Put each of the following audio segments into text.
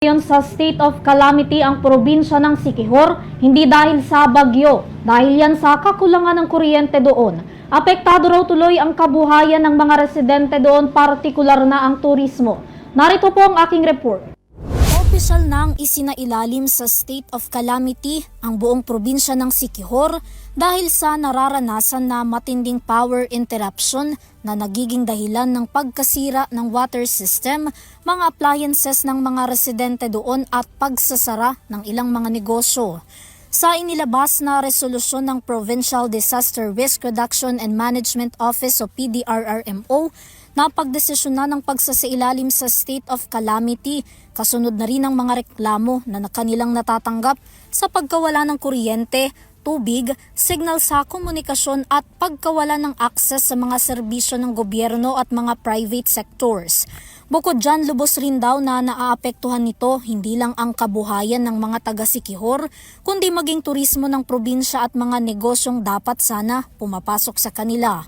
Ngayon sa state of calamity ang probinsya ng Siquijor, hindi dahil sa bagyo, dahil yan sa kakulangan ng kuryente doon. Apektado raw tuloy ang kabuhayan ng mga residente doon, partikular na ang turismo. Narito po ang aking report. Opisyal nang isinailalim sa state of calamity ang buong probinsya ng Siquijor dahil sa nararanasan na matinding power interruption na nagiging dahilan ng pagkasira ng water system, mga appliances ng mga residente doon at pagsasara ng ilang mga negosyo. Sa inilabas na resolusyon ng Provincial Disaster Risk Reduction and Management Office o PDRRMO, napagdesisyon na ng pagsasailalim sa state of calamity, kasunod na rin ang mga reklamo na kanilang natatanggap sa pagkawala ng kuryente, tubig, signal sa komunikasyon at pagkawala ng access sa mga serbisyo ng gobyerno at mga private sectors. Bukod dyan, lubos rin daw na naaapektuhan nito hindi lang ang kabuhayan ng mga taga-Siquijor, kundi maging turismo ng probinsya at mga negosyong dapat sana pumapasok sa kanila.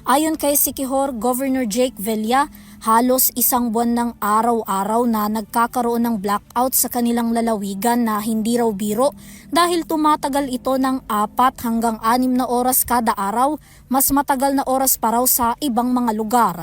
Ayon kay Siquijor Governor Jake Villa, halos isang buwan ng araw-araw na nagkakaroon ng blackout sa kanilang lalawigan na hindi raw biro dahil tumatagal ito ng 4 hanggang 6 na oras kada araw, mas matagal na oras pa raw sa ibang mga lugar.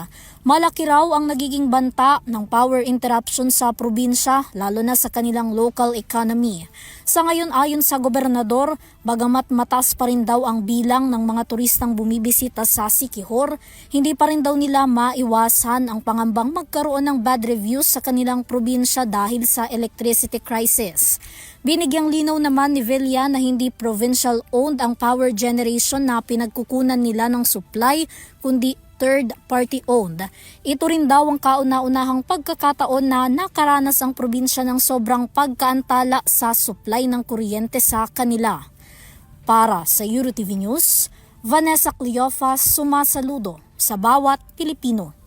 Malaki raw ang nagiging banta ng power interruption sa probinsya, lalo na sa kanilang local economy. Sa ngayon, ayon sa gobernador, bagamat mataas pa rin daw ang bilang ng mga turistang bumibisita sa Siquijor, hindi pa rin daw nila maiwasan ang pangambang magkaroon ng bad reviews sa kanilang probinsya dahil sa electricity crisis. Binigyang linaw naman ni Villa na hindi provincial-owned ang power generation na pinagkukunan nila ng supply, kundi third-party owned. Ito rin daw ang kauna-unahang pagkakataon na nakaranas ang probinsya ng sobrang pagkaantala sa supply ng kuryente sa kanila. Para sa EuroTV News, Vanessa Cleofas sumasaludo sa bawat Pilipino.